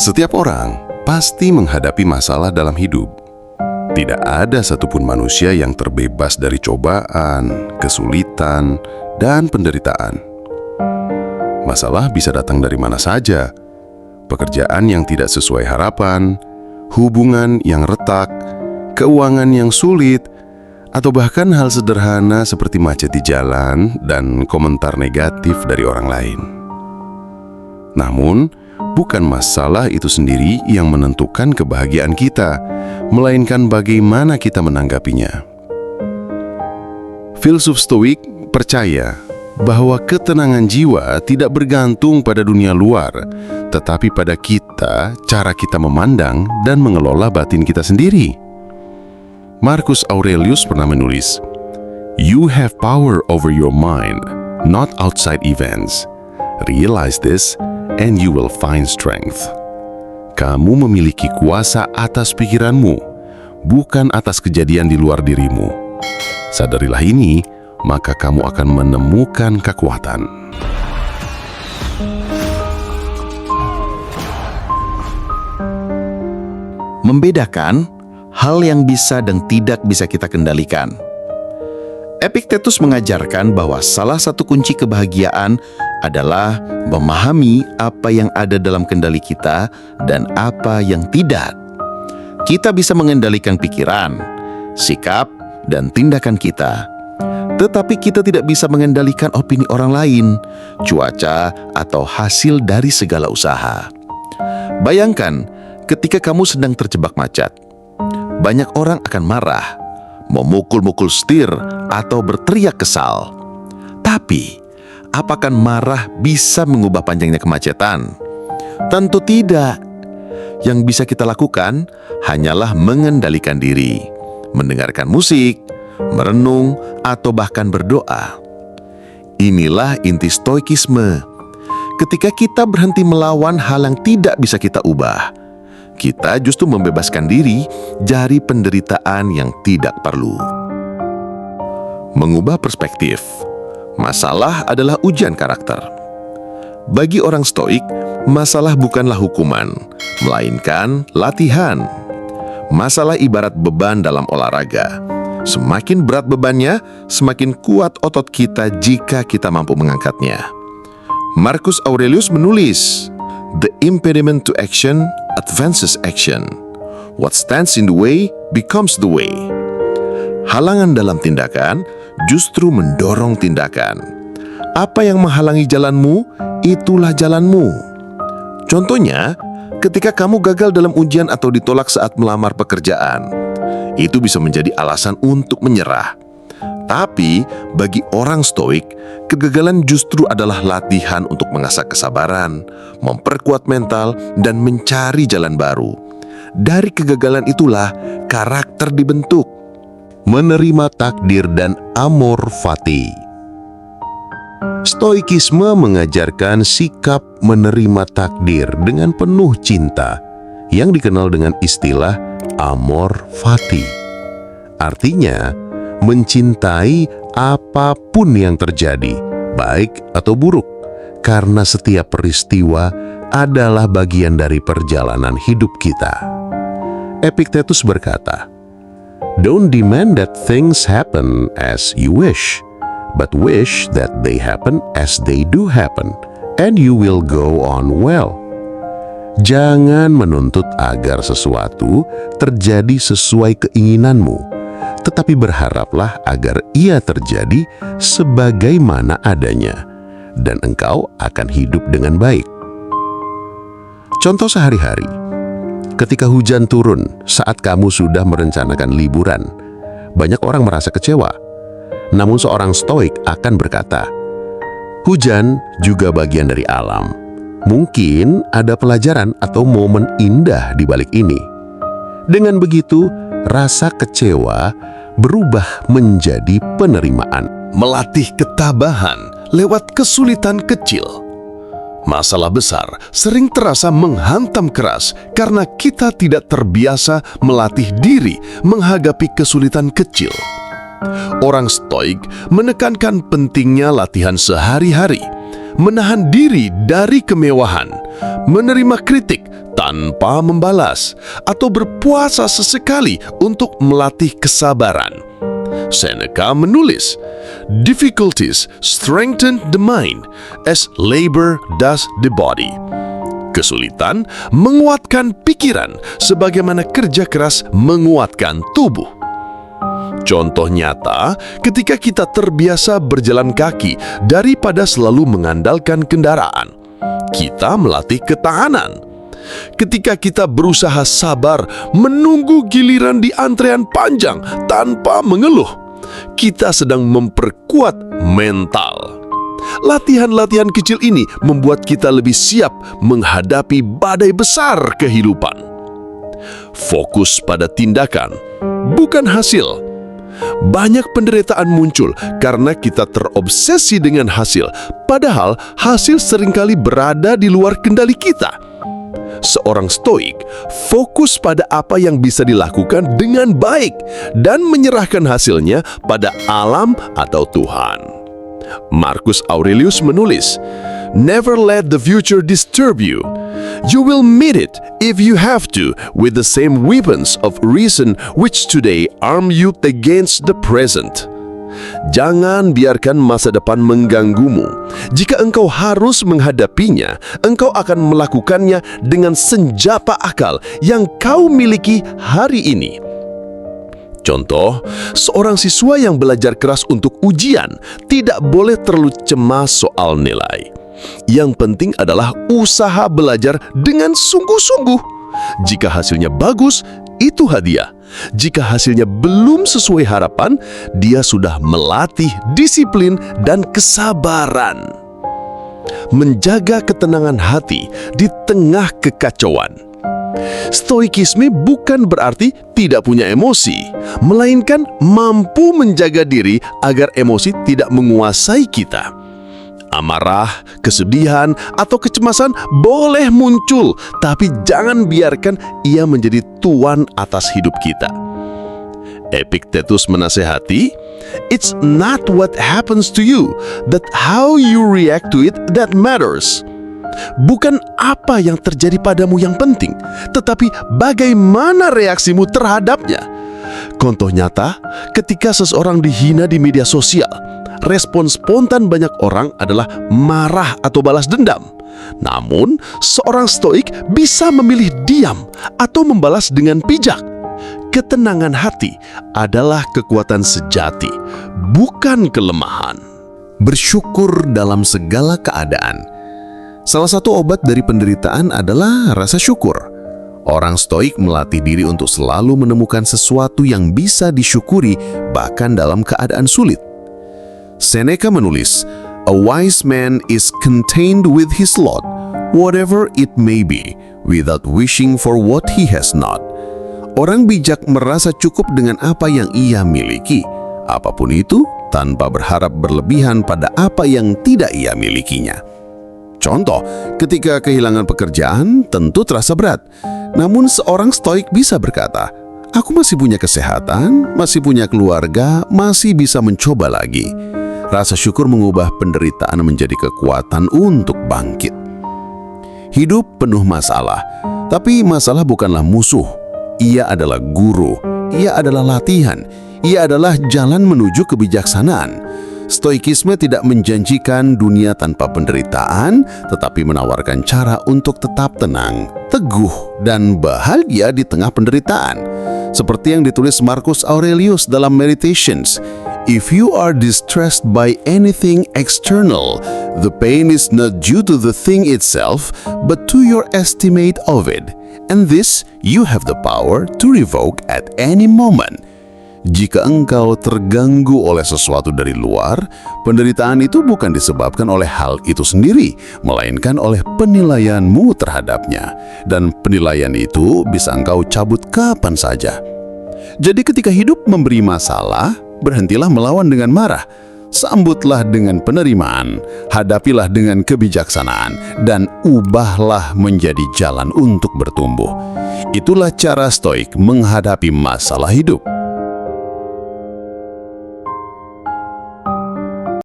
Setiap orang pasti menghadapi masalah dalam hidup. Tidak ada satupun manusia yang terbebas dari cobaan, kesulitan, dan penderitaan. Masalah bisa datang dari mana saja. Pekerjaan yang tidak sesuai harapan, hubungan yang retak, keuangan yang sulit, atau bahkan hal sederhana seperti macet di jalan dan komentar negatif dari orang lain. Namun, bukan masalah itu sendiri yang menentukan kebahagiaan kita, melainkan bagaimana kita menanggapinya. Filsuf Stoik percaya bahwa ketenangan jiwa tidak bergantung pada dunia luar, tetapi pada kita, cara kita memandang dan mengelola batin kita sendiri. Marcus Aurelius pernah menulis, "You have power over your mind, not outside events. Realize this, and you will find strength." Kamu memiliki kuasa atas pikiranmu, bukan atas kejadian di luar dirimu. Sadarilah ini, maka kamu akan menemukan kekuatan. Membedakan hal yang bisa dan tidak bisa kita kendalikan. Epictetus mengajarkan bahwa salah satu kunci kebahagiaan adalah memahami apa yang ada dalam kendali kita dan apa yang tidak. Kita bisa mengendalikan pikiran, sikap, dan tindakan kita. Tetapi kita tidak bisa mengendalikan opini orang lain, cuaca, atau hasil dari segala usaha. Bayangkan, ketika kamu sedang terjebak macet, banyak orang akan marah, memukul-mukul setir, atau berteriak kesal. Tapi, apakah marah bisa mengubah panjangnya kemacetan? Tentu tidak. Yang bisa kita lakukan hanyalah mengendalikan diri, mendengarkan musik, merenung, atau bahkan berdoa. Inilah inti stoikisme. Ketika kita berhenti melawan hal yang tidak bisa kita ubah, kita justru membebaskan diri dari penderitaan yang tidak perlu. Mengubah perspektif. Masalah adalah ujian karakter. Bagi orang Stoik, masalah bukanlah hukuman, melainkan latihan. Masalah ibarat beban dalam olahraga. Semakin berat bebannya, semakin kuat otot kita jika kita mampu mengangkatnya. Marcus Aurelius menulis, "The impediment to action advances action. What stands in the way becomes the way." Halangan dalam tindakan justru mendorong tindakan. Apa yang menghalangi jalanmu, itulah jalanmu. Contohnya, ketika kamu gagal dalam ujian atau ditolak saat melamar pekerjaan, itu bisa menjadi alasan untuk menyerah. Tapi, bagi orang Stoik, kegagalan justru adalah latihan untuk mengasah kesabaran, memperkuat mental, dan mencari jalan baru. Dari kegagalan itulah karakter dibentuk. Menerima takdir dan amor fati. Stoikisme mengajarkan sikap menerima takdir dengan penuh cinta, yang dikenal dengan istilah amor fati. Artinya, mencintai apapun yang terjadi, baik atau buruk, karena setiap peristiwa adalah bagian dari perjalanan hidup kita. Epictetus berkata, "Don't demand that things happen as you wish, but wish that they happen as they do happen, and you will go on well." Jangan menuntut agar sesuatu terjadi sesuai keinginanmu, tetapi berharaplah agar ia terjadi sebagaimana adanya, dan engkau akan hidup dengan baik. Contoh sehari-hari, ketika hujan turun saat kamu sudah merencanakan liburan, banyak orang merasa kecewa. Namun seorang Stoik akan berkata, hujan juga bagian dari alam. Mungkin ada pelajaran atau momen indah di balik ini. Dengan begitu, rasa kecewa berubah menjadi penerimaan. Melatih ketabahan lewat kesulitan kecil. Masalah besar sering terasa menghantam keras karena kita tidak terbiasa melatih diri menghadapi kesulitan kecil. Orang Stoik menekankan pentingnya latihan sehari-hari, menahan diri dari kemewahan, menerima kritik tanpa membalas, atau berpuasa sesekali untuk melatih kesabaran. Seneca menulis, "Difficulties strengthen the mind as labor does the body." Kesulitan menguatkan pikiran sebagaimana kerja keras menguatkan tubuh. Contoh nyata, ketika kita terbiasa berjalan kaki daripada selalu mengandalkan kendaraan, kita melatih ketahanan. Ketika kita berusaha sabar menunggu giliran di antrean panjang tanpa mengeluh, kita sedang memperkuat mental. Latihan-latihan kecil ini membuat kita lebih siap menghadapi badai besar kehidupan. Fokus pada tindakan, bukan hasil. Banyak penderitaan muncul karena kita terobsesi dengan hasil, padahal hasil seringkali berada di luar kendali kita. Seorang stoik fokus pada apa yang bisa dilakukan dengan baik dan menyerahkan hasilnya pada alam atau Tuhan. Marcus Aurelius menulis, "Never let the future disturb you. You will meet it if you have to with the same weapons of reason which today arm you against the present." Jangan biarkan masa depan mengganggumu. Jika engkau harus menghadapinya, engkau akan melakukannya dengan senjata akal yang kau miliki hari ini. Contoh, seorang siswa yang belajar keras untuk ujian tidak boleh terlalu cemas soal nilai. Yang penting adalah usaha belajar dengan sungguh-sungguh. Jika hasilnya bagus, itu hadiah. Jika hasilnya belum sesuai harapan, dia sudah melatih disiplin dan kesabaran. Menjaga ketenangan hati di tengah kekacauan. Stoikisme bukan berarti tidak punya emosi, melainkan mampu menjaga diri agar emosi tidak menguasai kita. Amarah, kesedihan, atau kecemasan boleh muncul, tapi jangan biarkan ia menjadi tuan atas hidup kita. Epictetus menasehati, "It's not what happens to you, but how you react to it that matters." Bukan apa yang terjadi padamu yang penting, tetapi bagaimana reaksimu terhadapnya. Contoh nyata, ketika seseorang dihina di media sosial, respon spontan banyak orang adalah marah atau balas dendam. Namun, seorang stoik bisa memilih diam atau membalas dengan bijak. Ketenangan hati adalah kekuatan sejati, bukan kelemahan. Bersyukur dalam segala keadaan. Salah satu obat dari penderitaan adalah rasa syukur. Orang stoik melatih diri untuk selalu menemukan sesuatu yang bisa disyukuri bahkan dalam keadaan sulit. Seneca menulis, "A wise man is contained with his lot, whatever it may be, without wishing for what he has not." Orang bijak merasa cukup dengan apa yang ia miliki, apapun itu, tanpa berharap berlebihan pada apa yang tidak ia milikinya. Contoh, ketika kehilangan pekerjaan, tentu terasa berat. Namun seorang stoik bisa berkata, "Aku masih punya kesehatan, masih punya keluarga, masih bisa mencoba lagi." Rasa syukur mengubah penderitaan menjadi kekuatan untuk bangkit. Hidup penuh masalah, tapi masalah bukanlah musuh. Ia adalah guru, ia adalah latihan, ia adalah jalan menuju kebijaksanaan. Stoikisme tidak menjanjikan dunia tanpa penderitaan, tetapi menawarkan cara untuk tetap tenang, teguh, dan bahagia di tengah penderitaan. Seperti yang ditulis Marcus Aurelius dalam Meditations, "If you are distressed by anything external, the pain is not due to the thing itself, but to your estimate of it. And this you have the power to revoke at any moment." Jika engkau terganggu oleh sesuatu dari luar, penderitaan itu bukan disebabkan oleh hal itu sendiri, melainkan oleh penilaianmu terhadapnya. Dan penilaian itu bisa engkau cabut kapan saja. Jadi ketika hidup memberi masalah, berhentilah melawan dengan marah. Sambutlah dengan penerimaan, hadapilah dengan kebijaksanaan, dan ubahlah menjadi jalan untuk bertumbuh. Itulah cara stoik menghadapi masalah hidup.